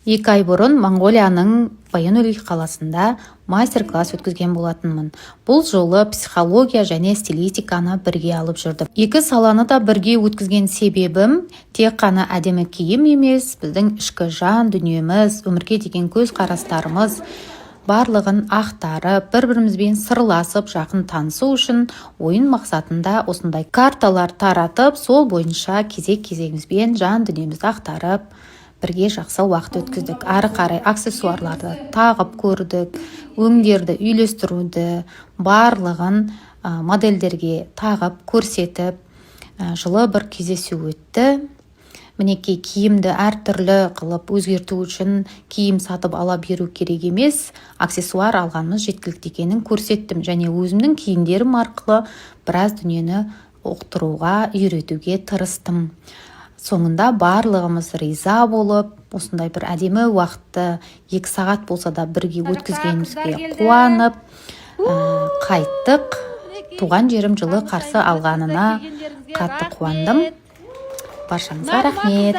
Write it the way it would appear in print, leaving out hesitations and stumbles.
2 ай бұрын Монғолияның Баян-Өлгей қаласында мастер-класс өткізген болатынмын. Бұл жолы психология және стилистиканы бірге алып жүрдім. Екі саланы да бірге өткізген себебім тек қана әдемі киім емес, біздің ішкі жан дүниеміз, өмірге деген көзқарастарымыз барлығын ақтарып, бір-бірімізбен сырласып, жақын танысу үшін ойын мақсатында осындай карталар таратып, сол бойынша кезек-кезегімізбен жан дүниемізді ақтарып, бірге жақсы уақыт өткіздік. Ары қарай аксессуарларды тағып көрдік, өңдерді үйлестіруді, барлығын модельдерге тағып көрсетіп, жылы бір кездесу өтті. Мінекей киімді әртүрлі қылып өзгерту үшін киім сатып ала беру керек емес, аксессуар алғанымыз жеткілікті екенін көрсеттім және өзімнің киімдерім арқылы біраз дүниені ұқтыруға, үйретуге тырыстым. Соңында барлығымыз риза болып, осындай бір әдемі уақытты 2 сағат болса да бірге өткізгенімізге қуанып, қайттық. Туған жерім жылы қарсы алғанына қатты қуандым. Баршаңызға рахмет.